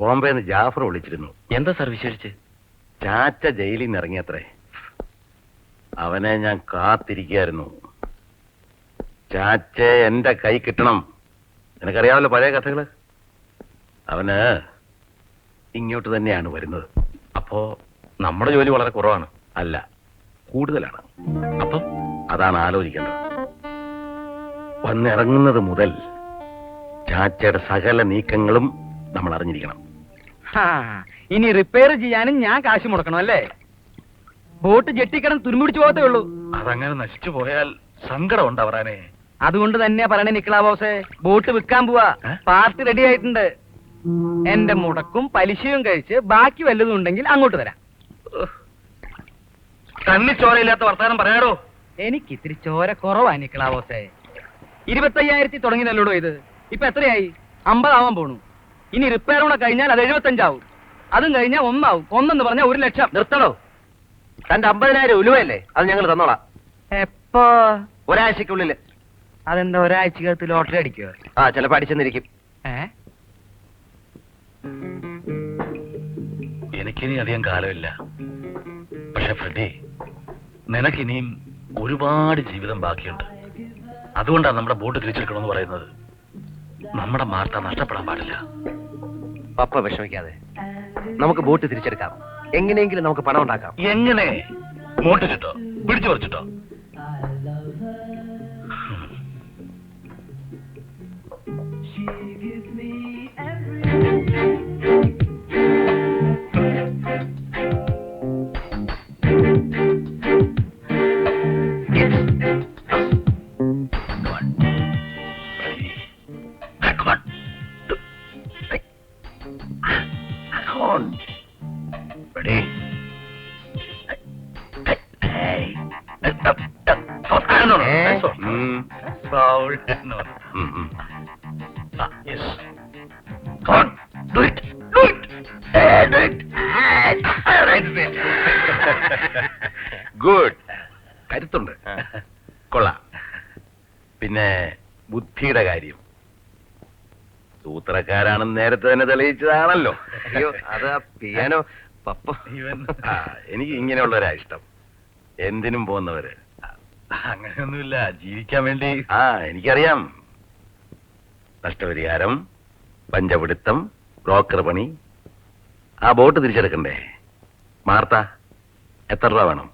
ബോംബെന്ന് ജാഫർ വിളിച്ചിരുന്നു. എന്താ സാർ വിശേഷിച്ച്? ചാച്ച ജയിലിൽ നിന്ന് ഇറങ്ങിയത്രേ. അവനെ ഞാൻ കാത്തിരിക്കായിരുന്നു. ചാച്ച എന്റെ കൈ കിട്ടണം. നിനക്കറിയാമല്ലോ പഴയ കഥകള്. അവന് ഇങ്ങോട്ട് തന്നെയാണ് വരുന്നത്. അപ്പോ നമ്മുടെ ജോലി വളരെ കുറവാണ്. അല്ല, കൂടുതലാണ്. അപ്പം അതാണ് ആലോചിക്കേണ്ടത്. വന്നിറങ്ങുന്നത് മുതൽ ചാച്ചയുടെ സകല നീക്കങ്ങളും നമ്മൾ അറിഞ്ഞിരിക്കണം. ഇനി റിപ്പയർ ചെയ്യാനും ഞാൻ കാശ് മുടക്കണം അല്ലേ? ബോട്ട് ജെട്ടിക്കടം തുരുമ്പിടിച്ചു പോകത്തേ ഉള്ളൂ. അതങ്ങനെ നശിച്ചു പോയാൽ സങ്കടം ഉണ്ടാവറാനേ. അതുകൊണ്ട് തന്നെയാ പറയണേ നിക്കളാ ബോസേ, ബോട്ട് വിൽക്കാൻ പോവാ. പാർട്ടി റെഡി ആയിട്ടുണ്ട്. എന്റെ മുടക്കും പലിശയും കഴിച്ച് ബാക്കി വല്ലതും ഉണ്ടെങ്കിൽ അങ്ങോട്ട് തരാം. കണ്ണിച്ചോരയില്ലാത്ത വർത്താനം പറയാടോ. എനിക്ക് ഇത്തിരി ചോര കുറവാ നിക്കളാ ബോസേ. 25,000 തുടങ്ങിയതല്ലോടോ ഇത്. ഇപ്പൊ എത്രയായി? 50 ആവാൻ പോണു. ഇനി റിപ്പയർ കൂടെ കഴിഞ്ഞാൽ അത് 75 ആവും. അതും കഴിഞ്ഞാൽ 1 ആവും. 1 പറഞ്ഞാൽ 1 ലക്ഷം. നിർത്തണോ? തന്റെ 50,000 ഉലുവയല്ലേ? അത് ഞങ്ങൾ തന്നോളാം. എപ്പോ? ഒരാഴ്ചക്കുള്ളിൽ. അതെന്താ ഒരാഴ്ചക്കകത്ത് ലോട്ടറി അടിക്കുക? ചിലപ്പോ അടിച്ചെന്നിരിക്കും. എനിക്കിനി അധികം കാലമില്ല. പക്ഷെ ഫ്രെഡി, നിനക്കിനിയും ഒരുപാട് ജീവിതം ബാക്കിയുണ്ട്. അതുകൊണ്ടാണ് നമ്മുടെ ബോട്ട് തിരിച്ചെടുക്കണമെന്ന് പറയുന്നത്. നമ്മുടെ മാർത്ത നഷ്ടപ്പെടാൻ പാടില്ല. പപ്പ വിഷമിക്കാതെ, നമുക്ക് ബോട്ട് തിരിച്ചെടുക്കാം. എങ്ങനെയെങ്കിലും നമുക്ക് പണം ഉണ്ടാക്കാം. എങ്ങനെ? മോട്ടിച്ചിട്ടോ? പിടിച്ചു പറിച്ചിട്ടോ? ഗുഡ്. കരുത്തുണ്ട്. കൊള്ളാം. പിന്നെ ബുദ്ധിയുടെ കാര്യം സൂത്രക്കാരാണെന്ന് നേരത്തെ തന്നെ തെളിയിച്ചതാണല്ലോ. അയ്യോ, അത് പിയാനോ പപ്പ. എനിക്ക് ഇങ്ങനെയുള്ളവരാ ഇഷ്ടം. എന്തിനും പോകുന്നവര്. അങ്ങനെയൊന്നുമില്ല, ജീവിക്കാൻ വേണ്ടി. എനിക്കറിയാം. നഷ്ടപരിഹാരം, പഞ്ചപിടുത്തം, ബ്രോക്കർ പണി. ആ ബോട്ട് തിരിച്ചെടുക്കണ്ടേ? മാർത്ത, എത്ര രൂപ വേണം?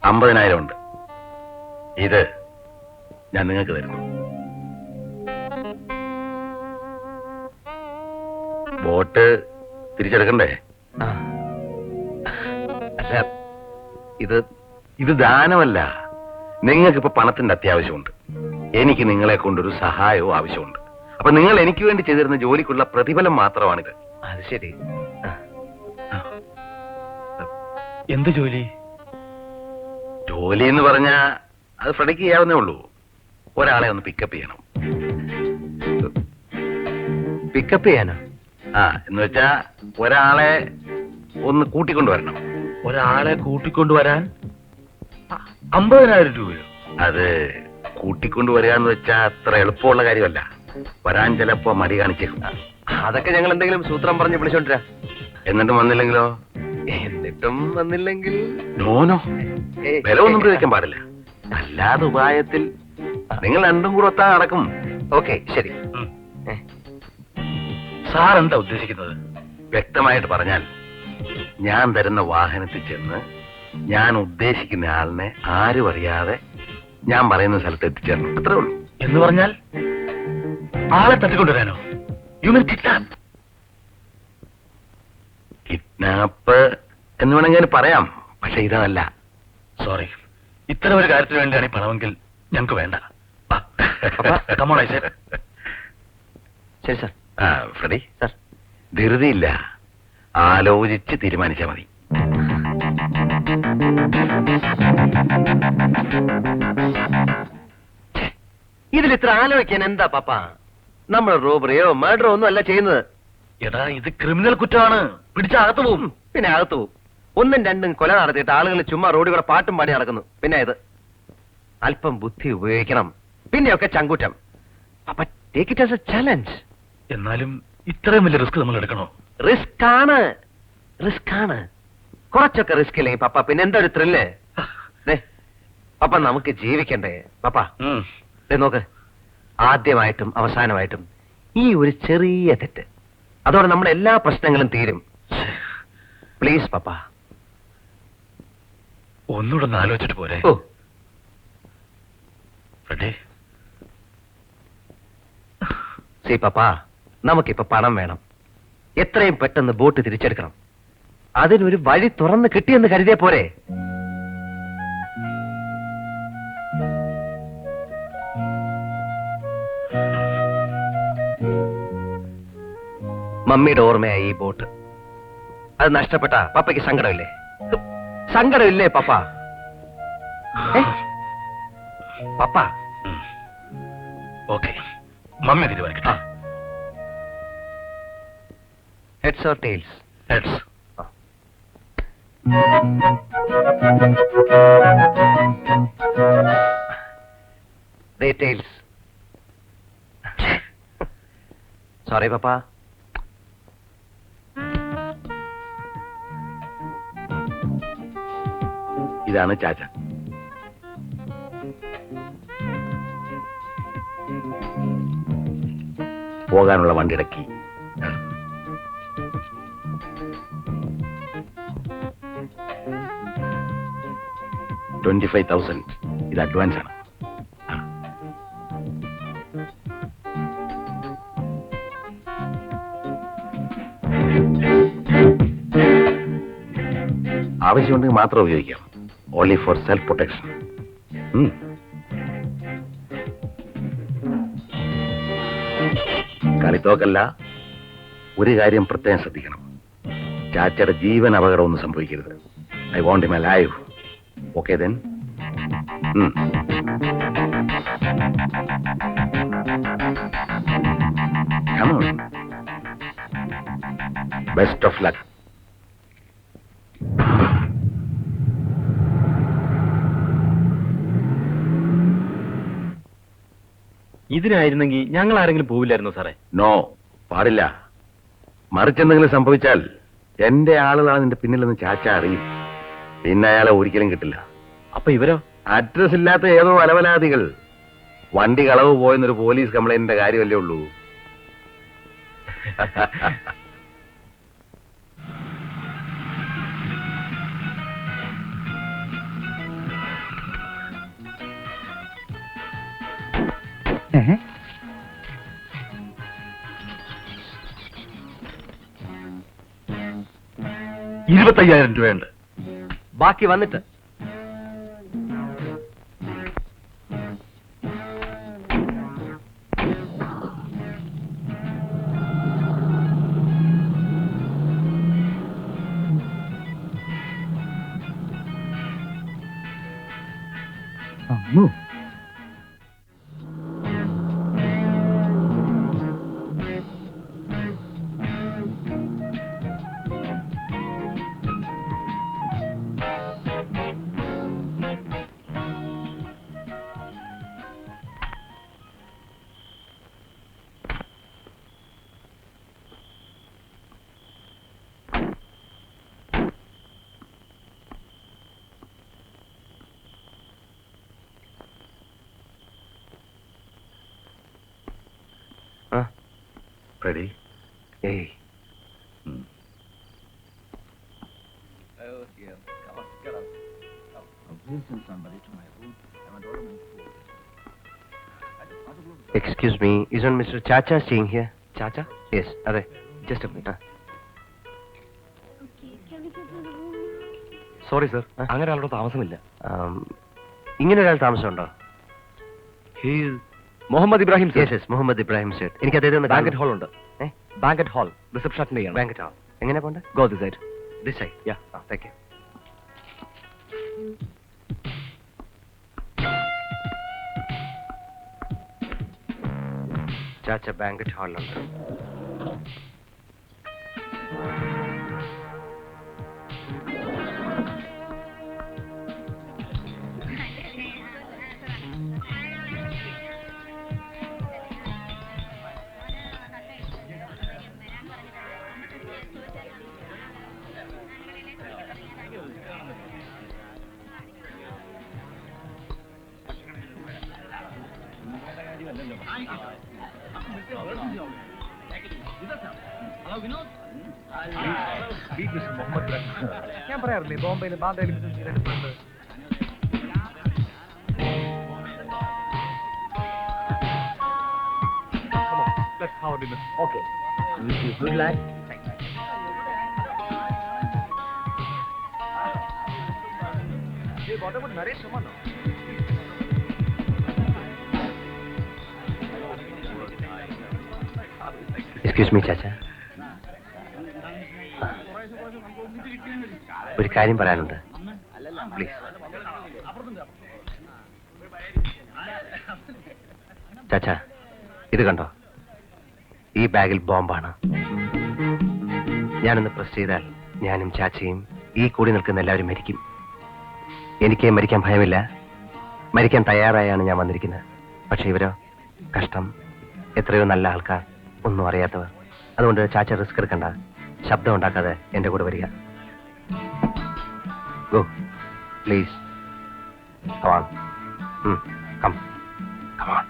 50,000 ഉണ്ട്. ഇത് ഞാൻ നിങ്ങൾക്ക് തരുന്നു. ബോട്ട് തിരിച്ചെടുക്കണ്ടേ? അല്ല, ഇത് ദാനമല്ല. നിങ്ങൾക്കിപ്പോ പണത്തിന്റെ അത്യാവശ്യമുണ്ട്. എനിക്ക് നിങ്ങളെ കൊണ്ടൊരു സഹായവും ആവശ്യമുണ്ട്. അപ്പൊ നിങ്ങൾ എനിക്ക് വേണ്ടി ചെയ്തിരുന്ന ജോലിക്കുള്ള പ്രതിഫലം മാത്രമാണിത്. അത് ശരി. എന്ത് ജോലി? ജോലി എന്ന് പറഞ്ഞാ അത് ഫ്രെഡിക്ക് ചെയ്യാവുന്നേ ഉള്ളൂ. ഒരാളെ ഒന്ന് പിക്കപ്പ് ചെയ്യണം. പിക്കപ്പ് ചെയ്യാനോ? എന്ന് വെച്ചാ ഒരാളെ ഒന്ന് കൂട്ടിക്കൊണ്ടുവരണം. ഒരാളെ കൂട്ടിക്കൊണ്ടുവരാൻ 50,000 രൂപയോ? അത് കൂട്ടിക്കൊണ്ടുവരിക എന്ന് വെച്ചാ അത്ര എളുപ്പമുള്ള കാര്യമല്ല. വരാൻ ചിലപ്പോ മടി കാണിച്ചേക്കും. അതൊക്കെ ഞങ്ങൾ എന്തെങ്കിലും സൂത്രം പറഞ്ഞ് വിളിച്ചോണ്ടിരാ. എന്നിട്ടും വന്നില്ലെങ്കിലോ? എന്നിട്ടും വന്നില്ലെങ്കിൽ നോനോ, വില ഒന്നും പ്രയോഗിക്കാൻ പാടില്ല. അല്ലാതെ ഉപായത്തിൽ നിങ്ങൾ രണ്ടും കൂടെ ഒത്താ നടക്കും. ഓക്കെ, ശരി. സാർ എന്താ ഉദ്ദേശിക്കുന്നത്? വ്യക്തമായിട്ട് പറഞ്ഞാൽ, ഞാൻ തരുന്ന വാഹനത്തിൽ ചെന്ന് ഞാൻ ഉദ്ദേശിക്കുന്ന ആളിനെ ആരും അറിയാതെ ഞാൻ പറയുന്ന സ്ഥലത്ത് എത്തിച്ചേരണം. അത്രേ ഉള്ളൂ. എന്ന് പറഞ്ഞാൽ ആളെ തട്ടിക്കൊണ്ടുവരാനോ? You mean kidnap? കിഡ്നാപ്പ് എന്ന് വേണമെങ്കിൽ പറയാം. പക്ഷെ ഇതല്ല. സോറി, ഇത്തരം ഒരു കാര്യത്തിന് വേണ്ടിയാണ് ഈ പണമെങ്കിൽ ഞങ്ങൾക്ക് വേണ്ട. ശരി സാർ. Freddy sir, ധൃതിയില്ല. ആലോചിച്ച് തീരുമാനിച്ചാൽ മതി. ഇതിൽ ഇത്ര ആലോചിക്കാൻ എന്താ പപ്പ? നമ്മൾ റോബറിയോ മർഡറോ ഒന്നും അല്ല ചെയ്യുന്നത്. എടാ, ഇത് ക്രിമിനൽ കുറ്റമാണ്. പിടിച്ച അകത്ത് പോവും. പിന്നെ അകത്ത് പോവും. 1ഉം 2ഉം കൊല നടത്തിയിട്ട് ആളുകൾ ചുമ്മാ റോഡിൽ കൂടെ പാട്ടും പാടി നടക്കുന്നു. പിന്നെ ഇത് അല്പം ബുദ്ധി ഉപയോഗിക്കണം. പിന്നെയൊക്കെ ചങ്കൂറ്റം. അപ്പൊ take it as A challenge. എന്നാലും ഇത്രയും വലിയ റിസ്ക് നമ്മൾ എടുക്കണോ? റിസ്ക് ആണ്. കുറച്ചൊക്കെ റിസ്ക് ഇല്ലെങ്കിൽ പപ്പ പിന്നെ എന്താ ഒരു ത്രില്ല്? പപ്പ നമുക്ക് ജീവിക്കണ്ടേ പപ്പ? നോക്ക്, ആദ്യമായിട്ടും അവസാനമായിട്ടും ഈ ഒരു ചെറിയ തെറ്റ്, അതോടെ നമ്മുടെ എല്ലാ പ്രശ്നങ്ങളും തീരും. പ്ലീസ് പപ്പ. ഒന്നുകൂടെ ഒന്ന് ആലോചിച്ചിട്ട് പോരെ? ഓ ഫ്രെഡി, സി പപ്പ, നമുക്കിപ്പോ പണം വേണം. എത്രയും പെട്ടെന്ന് ബോട്ട് തിരിച്ചെടുക്കണം. അതിനൊരു വഴി തുറന്ന് കിട്ടിയെന്ന് കരുതിയ പോരെ? മമ്മിയുടെ ഓർമ്മയായി ഈ ബോട്ട്. അത് നഷ്ടപ്പെട്ട പപ്പയ്ക്ക് സങ്കടമില്ലേ? സങ്കടമില്ലേ പപ്പ? പപ്പ ഓക്കെ, മമ്മി തീരുമാനിക്കട്ടെ. Heads or tails? Heads. Tails. Sorry papa. ഇതാണ് ചാച്ച. പോകാനുള്ള വണ്ടിയുടെ കീ. $25,000 ഇത് അഡ്വാൻസ് ആണ്. ആവശ്യമുണ്ടെങ്കിൽ മാത്രം ഉപയോഗിക്കാം. Only for self protection. കളിത്തോക്കല്ല. ഒരു കാര്യം പ്രത്യേകം ശ്രദ്ധിക്കണം, ചാച്ചയുടെ ജീവൻ അപകടമൊന്നും സംഭവിക്കരുത്. I want him alive. Okay then. Best of luck. ഇതിനായിരുന്നെങ്കിൽ ഞങ്ങൾ ആരെങ്കിലും പോവില്ലായിരുന്നോ സാറേ? നോ, പാടില്ല. മറിച്ചെന്തെങ്കിലും സംഭവിച്ചാൽ എന്റെ ആളുകളാണ് നിന്റെ പിന്നിലെന്ന് ചാച്ച അറിയും. പിന്നെ അയാളെ ഒരിക്കലും കിട്ടില്ല. അപ്പൊ ഇവരോ? അഡ്രസ് ഇല്ലാത്ത ഏതോ അലവലാദികൾ. വണ്ടി കളവ് പോയെന്നൊരു പോലീസ് കംപ്ലൈന്റിന്റെ കാര്യമല്ലേ ഉള്ളൂ. $25,000 ബാക്കി വന്നിട്ട്. Ready? Hey. Excuse me, isn't Mr. Chacha staying here? Chacha? Yes, are. Just a minute. Sorry sir, അങ്ങനെ ഒരാളുടെ താമസമില്ല. ഇങ്ങനെ ഒരാൾ താമസമുണ്ടോ? Muhammad Ibrahim sir. Yes, Muhammad Ibrahim sir. എനിക്ക് അദ്ദേഹം ബാങ്കറ്റ് ഹാൾ ഉണ്ട്. ബാങ്കറ്റ് ഹാൾ റിസപ്ഷൻ അറ്റൻഡ് ചെയ്യണം. ബാങ്കറ്റ് ഹാൾ എങ്ങനെ പോണ്ടേ? Go this side. This side. Yeah, thank you. ചാച്ച ബാങ്കറ്റ് ഹാളിലുണ്ട്. ഞാൻ പറയാറില്ലേ ബോംബെയിൽ ബാധയിലും okay good life. Excuse me ചാച്ച, ഒരു കാര്യം പറയാനുണ്ട്, പ്ലീസ്. ചാച്ച, ഇത് കണ്ടോ, ഈ ബാഗിൽ ബോംബാണ്. ഞാനൊന്ന് പ്രസ് ചെയ്താൽ ഞാനും ചാച്ചയും ഈ കൂടി നിൽക്കുന്ന എല്ലാവരും മരിക്കും. എനിക്ക് മരിക്കാൻ ഭയമില്ല, മരിക്കാൻ തയ്യാറായാണ് ഞാൻ വന്നിരിക്കുന്നത്. പക്ഷെ ഇവരോ, കഷ്ടം, എത്രയോ നല്ല ആൾക്കാർ, ഒന്നും അറിയാത്തവർ. അതുകൊണ്ട് ചാച്ച റിസ്ക് എടുക്കണ്ട, ശബ്ദം ഉണ്ടാക്കാതെ എന്റെ കൂടെ വരിക. Go please. Come on. Come on.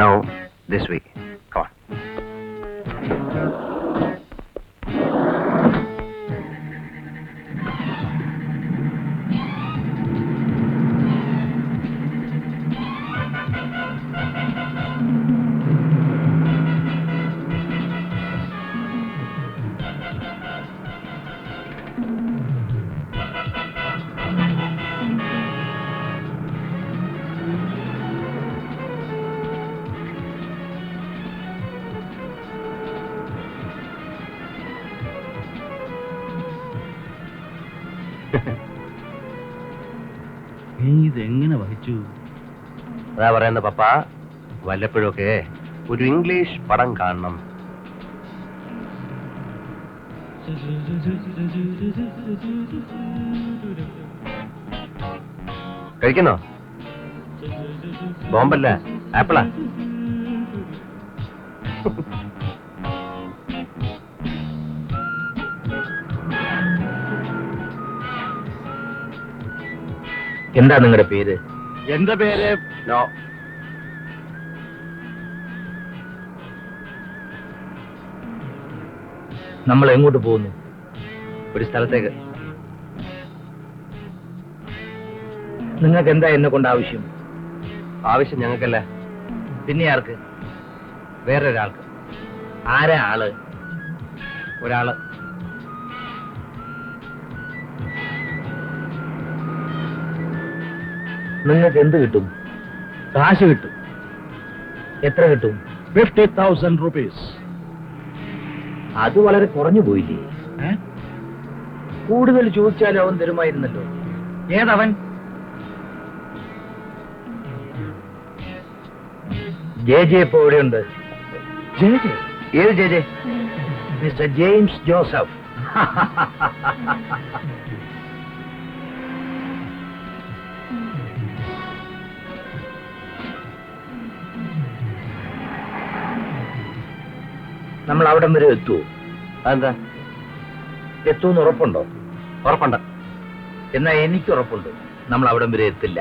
Now, this way. Come on. നീ ഇതെങ്ങനെ വഹിച്ചു? അതാ പറയുന്ന പപ്പ, വല്ലപ്പോഴൊക്കെ ഒരു ഇംഗ്ലീഷ് പടം കാണണം. കഴിക്കുന്നോ? ബോംബല്ല, ആപ്പിളാ. എന്താ നിങ്ങളുടെ പേര്? എന്റെ പേര് നോ. നമ്മൾ എങ്ങോട്ട് പോകുന്നു? ഒരു സ്ഥലത്തേക്ക്. നിങ്ങൾക്ക് എന്താ എന്നെ കൊണ്ട് ആവശ്യം? ആവശ്യം ഞങ്ങൾക്കല്ല, പിന്നെ ആർക്ക്? വേറൊരാൾക്ക്. ആരാ ആള്? ഒരാള്. നിങ്ങൾക്ക് എന്ത് കിട്ടും? കാശ് കിട്ടും. എത്ര കിട്ടും? 50,000 rupees. അത് വളരെ കുറഞ്ഞു പോയില്ലേ? കൂടുതൽ ചോദിച്ചാൽ അവൻ തരുമായിരുന്നല്ലോ. ഏതവൻ? ജെ ജെ ഇപ്പോ എവിടെയുണ്ട്? J J? ഏത് J J? Mister James Joseph. നമ്മൾ അവിടം വരെ എത്തുമോ? അതെന്താ? എത്തുമെന്ന് ഉറപ്പുണ്ടോ? ഉറപ്പുണ്ട്. എന്നാ എനിക്ക് ഉറപ്പുണ്ട്, നമ്മൾ അവിടം വരെ എത്തില്ല.